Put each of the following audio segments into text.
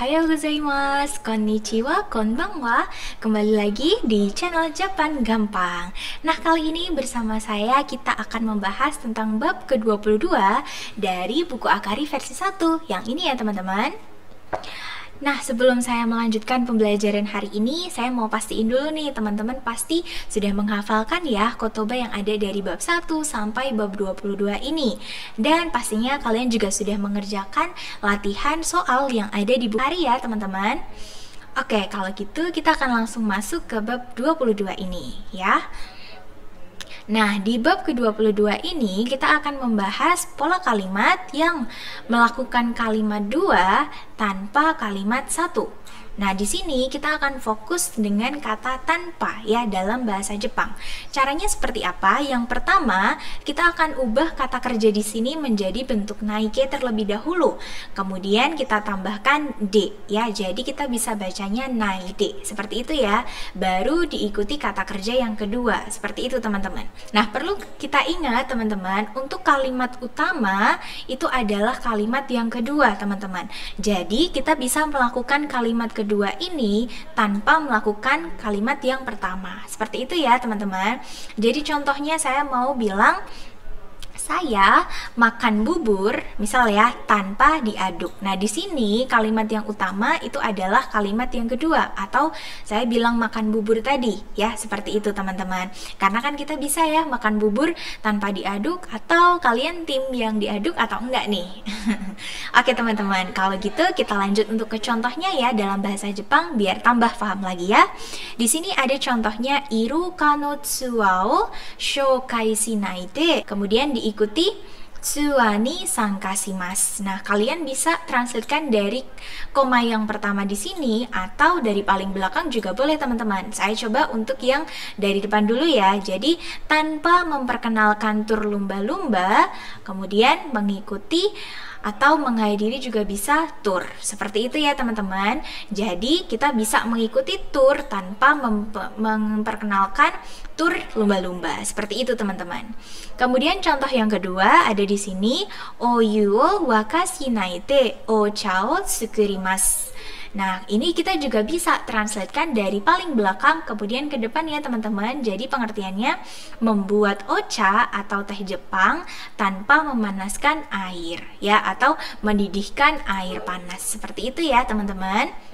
Ohayo gozaimasu, konnichiwa, konbanwa. Kembali lagi di channel Jepang Gampang. Nah, kali ini bersama saya kita akan membahas tentang bab ke-22 dari buku Akari versi 1. Yang ini ya teman-teman. Nah, sebelum saya melanjutkan pembelajaran hari ini, saya mau pastiin dulu nih, teman-teman pasti sudah menghafalkan ya kotoba yang ada dari bab 1 sampai bab 22 ini. Dan pastinya kalian juga sudah mengerjakan latihan soal yang ada di buku hari ya, teman-teman. Oke, kalau gitu kita akan langsung masuk ke bab 22 ini ya. Nah, di bab ke-22 ini kita akan membahas pola kalimat yang melakukan kalimat 2 tanpa kalimat 1. Nah, di sini kita akan fokus dengan kata tanpa ya dalam bahasa Jepang. Caranya seperti apa? Yang pertama, kita akan ubah kata kerja di sini menjadi bentuk naike terlebih dahulu. Kemudian kita tambahkan de ya. Jadi kita bisa bacanya naide. Seperti itu ya. Baru diikuti kata kerja yang kedua. Seperti itu, teman-teman. Nah, perlu kita ingat, teman-teman, untuk kalimat utama itu adalah kalimat yang kedua, teman-teman. Jadi, kita bisa melakukan kalimat kedua ini tanpa melakukan kalimat yang pertama. Seperti itu ya, teman-teman. Jadi contohnya saya mau bilang saya makan bubur, misal ya, tanpa diaduk. Nah, di sini kalimat yang utama itu adalah kalimat yang kedua, atau saya bilang makan bubur tadi, ya, seperti itu teman-teman. Karena kan kita bisa ya makan bubur tanpa diaduk, atau kalian tim yang diaduk atau enggak nih. Oke teman-teman, kalau gitu kita lanjut untuk ke contohnya ya dalam bahasa Jepang biar tambah paham lagi ya. Di sini ada contohnya iruka no tsuwa o shoukai shinai de, kemudian diikuti tsuwa ni sankasimasu. Nah, kalian bisa translatekan dari koma yang pertama di sini atau dari paling belakang juga boleh teman-teman. Saya coba untuk yang dari depan dulu ya. Jadi, tanpa memperkenalkan tur lumba-lumba, kemudian mengikuti atau menghadiri juga bisa tur. Seperti itu ya teman-teman. Jadi kita bisa mengikuti tur tanpa memperkenalkan tur lumba-lumba. Seperti itu teman-teman. Kemudian contoh yang kedua ada di sini, oyu o wakashinai de ocha o tsukurimasu. Nah, ini kita juga bisa translatekan dari paling belakang kemudian ke depan ya teman-teman. Jadi pengertiannya membuat ocha atau teh Jepang tanpa memanaskan air ya, atau mendidihkan air panas. Seperti itu ya teman-teman.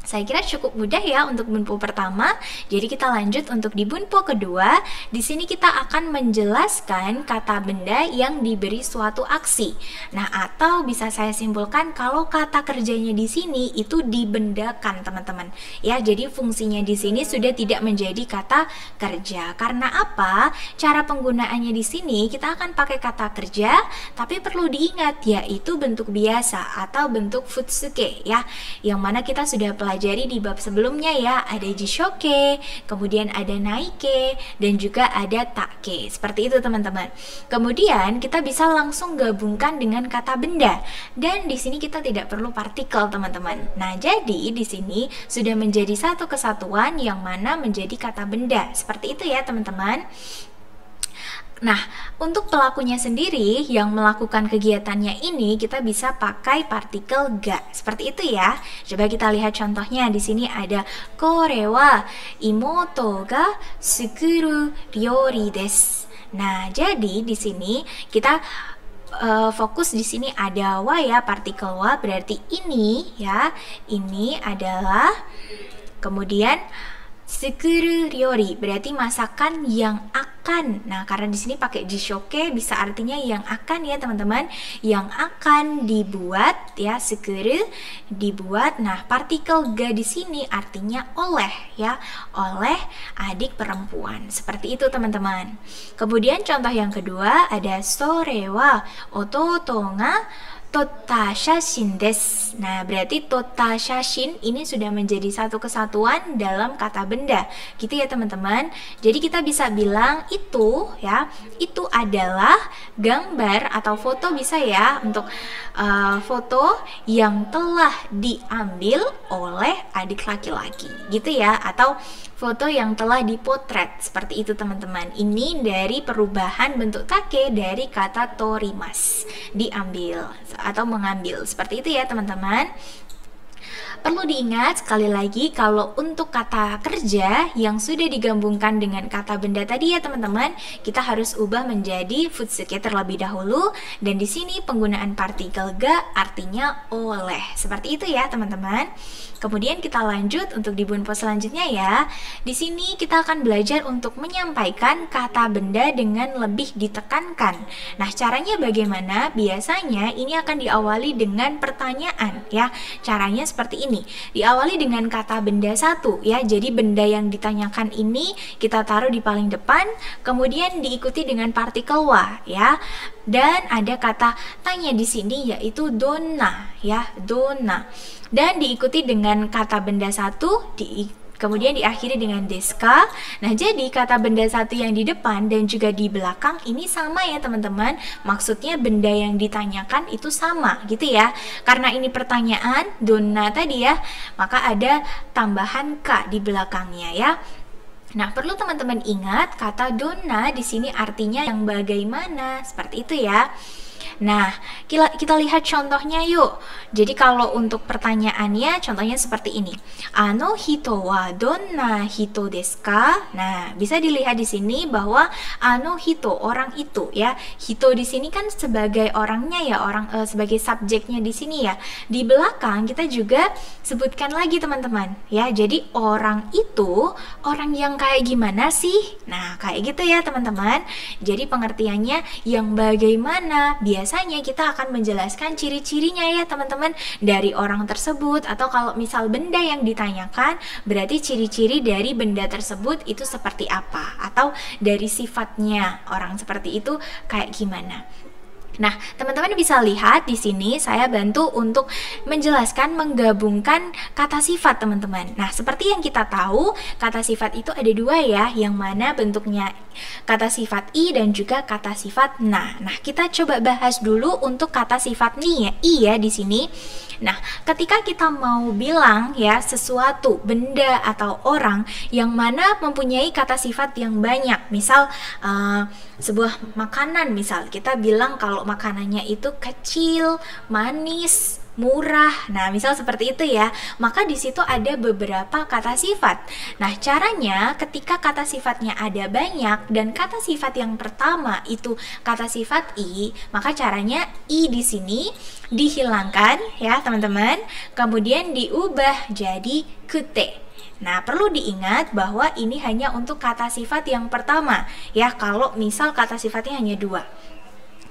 Saya kira cukup mudah ya untuk bunpo pertama. Jadi kita lanjut untuk di bunpo kedua. Di sini kita akan menjelaskan kata benda yang diberi suatu aksi. Nah, atau bisa saya simpulkan kalau kata kerjanya di sini itu dibendakan, teman-teman. Ya, jadi fungsinya di sini sudah tidak menjadi kata kerja. Karena apa? Cara penggunaannya di sini kita akan pakai kata kerja, tapi perlu diingat yaitu bentuk biasa atau bentuk futsuke ya. Yang mana kita sudah pelajari di bab sebelumnya ya, ada jishoke, kemudian ada naike, dan juga ada take. Seperti itu teman-teman. Kemudian kita bisa langsung gabungkan dengan kata benda, dan di sini kita tidak perlu partikel teman-teman. Nah, jadi di sini sudah menjadi satu kesatuan yang mana menjadi kata benda. Seperti itu ya teman-teman. Nah, untuk pelakunya sendiri yang melakukan kegiatannya ini kita bisa pakai partikel ga. Seperti itu ya. Coba kita lihat contohnya. Di sini ada kore wa imoto ga sukuru ryori desu. Nah, jadi di sini kita fokus di sini ada wa ya, partikel wa berarti ini ya. Ini adalah, kemudian sukuru ryori berarti masakan yang akan. Nah, karena di sini pakai jishoke bisa artinya yang akan ya teman-teman, yang akan dibuat ya, sukuru dibuat. Nah, partikel ga di sini artinya oleh ya, oleh adik perempuan. Seperti itu teman-teman. Kemudian contoh yang kedua ada sore wa ototo ga tota shashin desu. Nah, berarti tota shashin ini sudah menjadi satu kesatuan dalam kata benda. Gitu ya teman-teman. Jadi kita bisa bilang itu ya, itu adalah gambar atau foto bisa ya, untuk foto yang telah diambil oleh adik laki-laki. Gitu ya, atau foto yang telah dipotret. Seperti itu teman-teman. Ini dari perubahan bentuk take dari kata torimas, diambil atau mengambil. Seperti itu ya teman-teman. Perlu diingat sekali lagi kalau untuk kata kerja yang sudah digabungkan dengan kata benda tadi ya teman-teman, kita harus ubah menjadi futsuke terlebih dahulu, dan di sini penggunaan partikel ga artinya oleh. Seperti itu ya teman-teman. Kemudian kita lanjut untuk di bunpo selanjutnya ya. Di sini kita akan belajar untuk menyampaikan kata benda dengan lebih ditekankan. Nah, caranya bagaimana? Biasanya ini akan diawali dengan pertanyaan ya. Caranya seperti ini. Diawali dengan kata benda satu ya. Jadi benda yang ditanyakan ini kita taruh di paling depan, kemudian diikuti dengan partikel wa ya. Dan ada kata tanya di sini yaitu donna ya, donna. Dan diikuti dengan kata benda satu, kemudian diakhiri dengan deska. Nah, jadi kata benda satu yang di depan dan juga di belakang ini sama ya teman-teman. Maksudnya benda yang ditanyakan itu sama gitu ya. Karena ini pertanyaan, donna tadi ya, maka ada tambahan ka di belakangnya ya. Nah, perlu teman-teman ingat kata donna di sini artinya yang bagaimana, seperti itu ya. Nah, kita lihat contohnya yuk. Jadi kalau untuk pertanyaannya, contohnya seperti ini. Ano hito wa donna hito desu ka? Nah, bisa dilihat di sini bahwa ano hito, orang itu ya. Hito di sini kan sebagai orangnya ya, sebagai subjeknya di sini ya. Di belakang kita juga sebutkan lagi teman-teman ya. Jadi orang itu, orang yang kayak gimana sih? Nah, kayak gitu ya teman-teman. Jadi pengertiannya yang bagaimana. Biasanya kita akan menjelaskan ciri-cirinya ya teman-teman dari orang tersebut, atau kalau misal benda yang ditanyakan berarti ciri-ciri dari benda tersebut itu seperti apa, atau dari sifatnya orang seperti itu kayak gimana. Nah, teman-teman bisa lihat di sini saya bantu untuk menjelaskan menggabungkan kata sifat teman-teman. Nah, seperti yang kita tahu, kata sifat itu ada dua ya, yang mana bentuknya kata sifat i dan juga kata sifat na. Nah, kita coba bahas dulu untuk kata sifat ni ya, i ya di sini. Nah, ketika kita mau bilang ya sesuatu, benda atau orang yang mana mempunyai kata sifat yang banyak, misal sebuah makanan, misal kita bilang kalau makanannya itu kecil, manis, murah. Nah, misal seperti itu ya. Maka di situ ada beberapa kata sifat. Nah, caranya ketika kata sifatnya ada banyak dan kata sifat yang pertama itu kata sifat i, maka caranya i di sini dihilangkan ya, teman-teman. Kemudian diubah jadi kute. Nah, perlu diingat bahwa ini hanya untuk kata sifat yang pertama ya, kalau misal kata sifatnya hanya dua.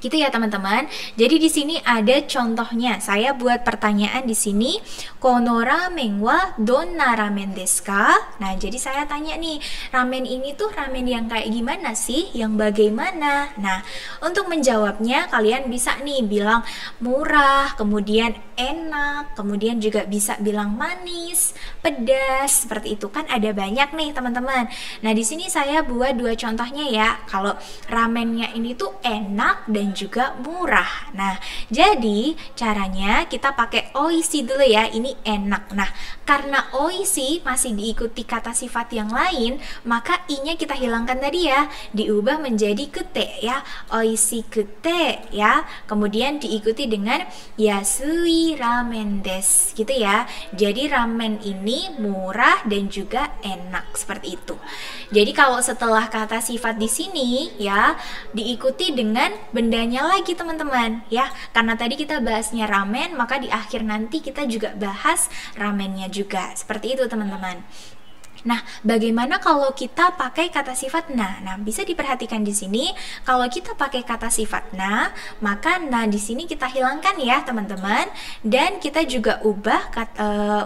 Gitu ya teman-teman. Jadi di sini ada contohnya. Saya buat pertanyaan di sini. Kono ramen wa donna ramen desu ka? Nah, jadi saya tanya nih, ramen ini tuh ramen yang kayak gimana sih? Yang bagaimana? Nah, untuk menjawabnya kalian bisa nih bilang murah, kemudian enak, kemudian juga bisa bilang manis, pedas, seperti itu kan ada banyak nih teman-teman. Nah, di sini saya buat dua contohnya ya. Kalau ramennya ini tuh enak dan juga murah. Nah, jadi caranya kita pakai oishi dulu ya, ini enak. Nah, karena oishi masih diikuti kata sifat yang lain, maka i-nya kita hilangkan tadi ya, diubah menjadi kute ya, oishi kute ya. Kemudian diikuti dengan yasui ramen desu gitu ya. Jadi ramen ini murah dan juga enak, seperti itu. Jadi kalau setelah kata sifat di sini ya, diikuti dengan bendanya lagi teman-teman ya. Karena tadi kita bahasnya ramen, maka di akhir nanti kita juga bahas ramennya juga. Seperti itu teman-teman. Nah, bagaimana kalau kita pakai kata sifat na? Nah, bisa diperhatikan di sini. Kalau kita pakai kata sifat na, maka na di sini kita hilangkan ya, teman-teman. Dan kita juga ubah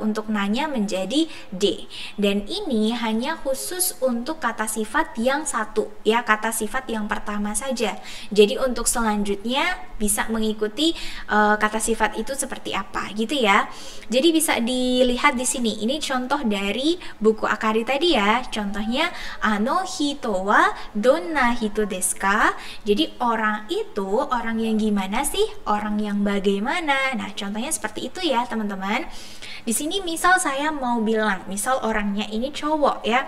untuk nanya menjadi d. Dan ini hanya khusus untuk kata sifat yang satu, ya, kata sifat yang pertama saja. Jadi untuk selanjutnya bisa mengikuti kata sifat itu seperti apa, gitu ya. Jadi bisa dilihat di sini. Ini contoh dari buku Akari tadi ya. Contohnya ano hito wa donna hito desu ka? Jadi orang itu orang yang gimana sih? Orang yang bagaimana? Nah, contohnya seperti itu ya, teman-teman. Di sini misal saya mau bilang, misal orangnya ini cowok ya.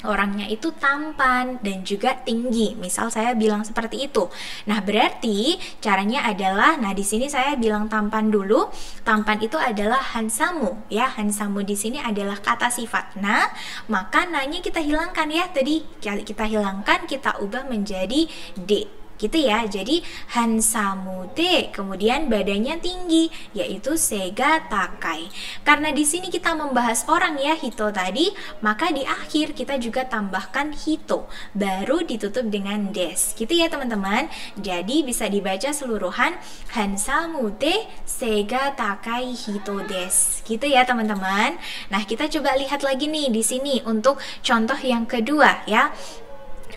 orangnya itu tampan dan juga tinggi. Misal saya bilang seperti itu. Nah, berarti caranya adalah, nah di sini saya bilang tampan dulu. Tampan itu adalah hansamu ya. Hansamu di sini adalah kata sifat na, maka nanya kita hilangkan ya. Tadi kita hilangkan, kita ubah menjadi de. Gitu ya. Jadi hansamude, kemudian badannya tinggi, yaitu sega takai. Karena di sini kita membahas orang ya, hito tadi, maka di akhir kita juga tambahkan hito, baru ditutup dengan des. Gitu ya teman-teman. Jadi bisa dibaca seluruhan hansamude sega takai hito des. Gitu ya teman-teman. Nah, kita coba lihat lagi nih di sini untuk contoh yang kedua ya.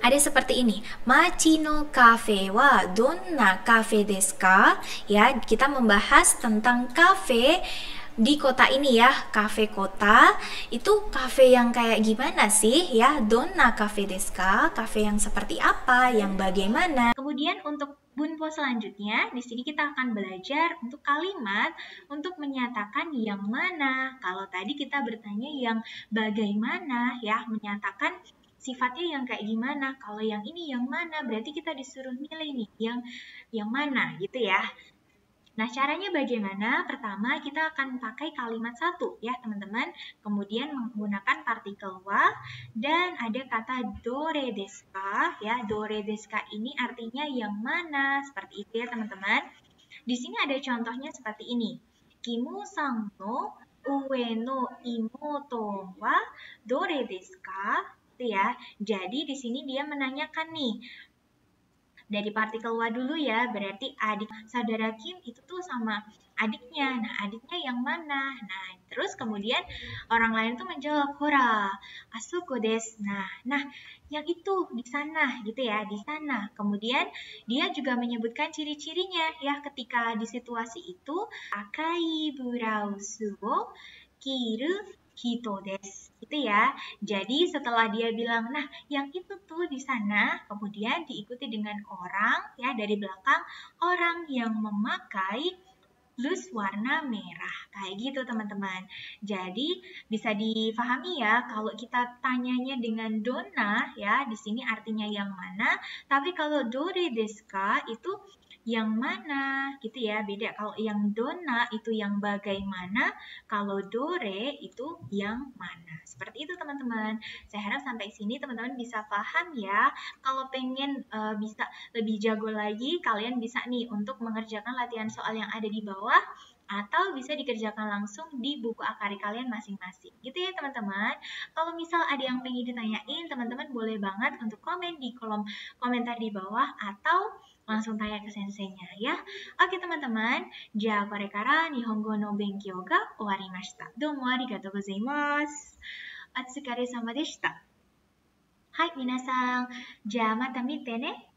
Ada seperti ini. Machi no kafe wa donna kafe desu ka? Ya, kita membahas tentang kafe di kota ini ya, kafe kota. Itu kafe yang kayak gimana sih ya? Donna kafe desu ka? Kafe yang seperti apa? Yang bagaimana? Kemudian untuk bunpo selanjutnya, di sini kita akan belajar untuk kalimat untuk menyatakan yang mana. Kalau tadi kita bertanya yang bagaimana ya, menyatakan sifatnya yang kayak gimana. Kalau yang ini yang mana, berarti kita disuruh milih nih yang mana gitu ya. Nah, caranya bagaimana? Pertama, kita akan pakai kalimat satu ya, teman-teman. Kemudian menggunakan partikel wa dan ada kata dore desu ka ya. Dore desu ka ini artinya yang mana? Seperti itu ya, teman-teman. Di sini ada contohnya seperti ini. Kimu-san no ue no imoto wa dore desu ka? Ya. Jadi di sini dia menanyakan nih dari partikel wa dulu ya, berarti adik saudara Kim itu tuh sama adiknya. Nah, adiknya yang mana? Nah, terus kemudian orang lain tuh menjawab hora, asuko desu. Nah, yang itu di sana gitu ya, di sana. Kemudian dia juga menyebutkan ciri-cirinya ya ketika di situasi itu akai burausu wo kiru hito desu. Gitu ya. Jadi setelah dia bilang, nah yang itu tuh di sana, kemudian diikuti dengan orang ya dari belakang, orang yang memakai blus warna merah. Kayak gitu teman-teman. Jadi bisa difahami ya kalau kita tanyanya dengan dona ya, di sini artinya yang mana, tapi kalau dore desu ka itu yang mana gitu ya, beda. Kalau yang dona itu yang bagaimana, kalau dore itu yang mana. Seperti itu teman-teman. Saya harap sampai sini teman-teman bisa paham ya. Kalau pengen bisa lebih jago lagi, kalian bisa nih untuk mengerjakan latihan soal yang ada di bawah atau bisa dikerjakan langsung di buku akari kalian masing-masing. Gitu ya teman-teman. Kalau misal ada yang pengen ditanyain, teman-teman boleh banget untuk komen di kolom komentar di bawah atau langsung tanya ke senseinya ya. Oke teman-teman, ja kore kara Nihongo no benkyou ga owarimashita. Domo arigatou gozaimasu. Otsukare sama deshita. Hai minasan, ja mata mite ne.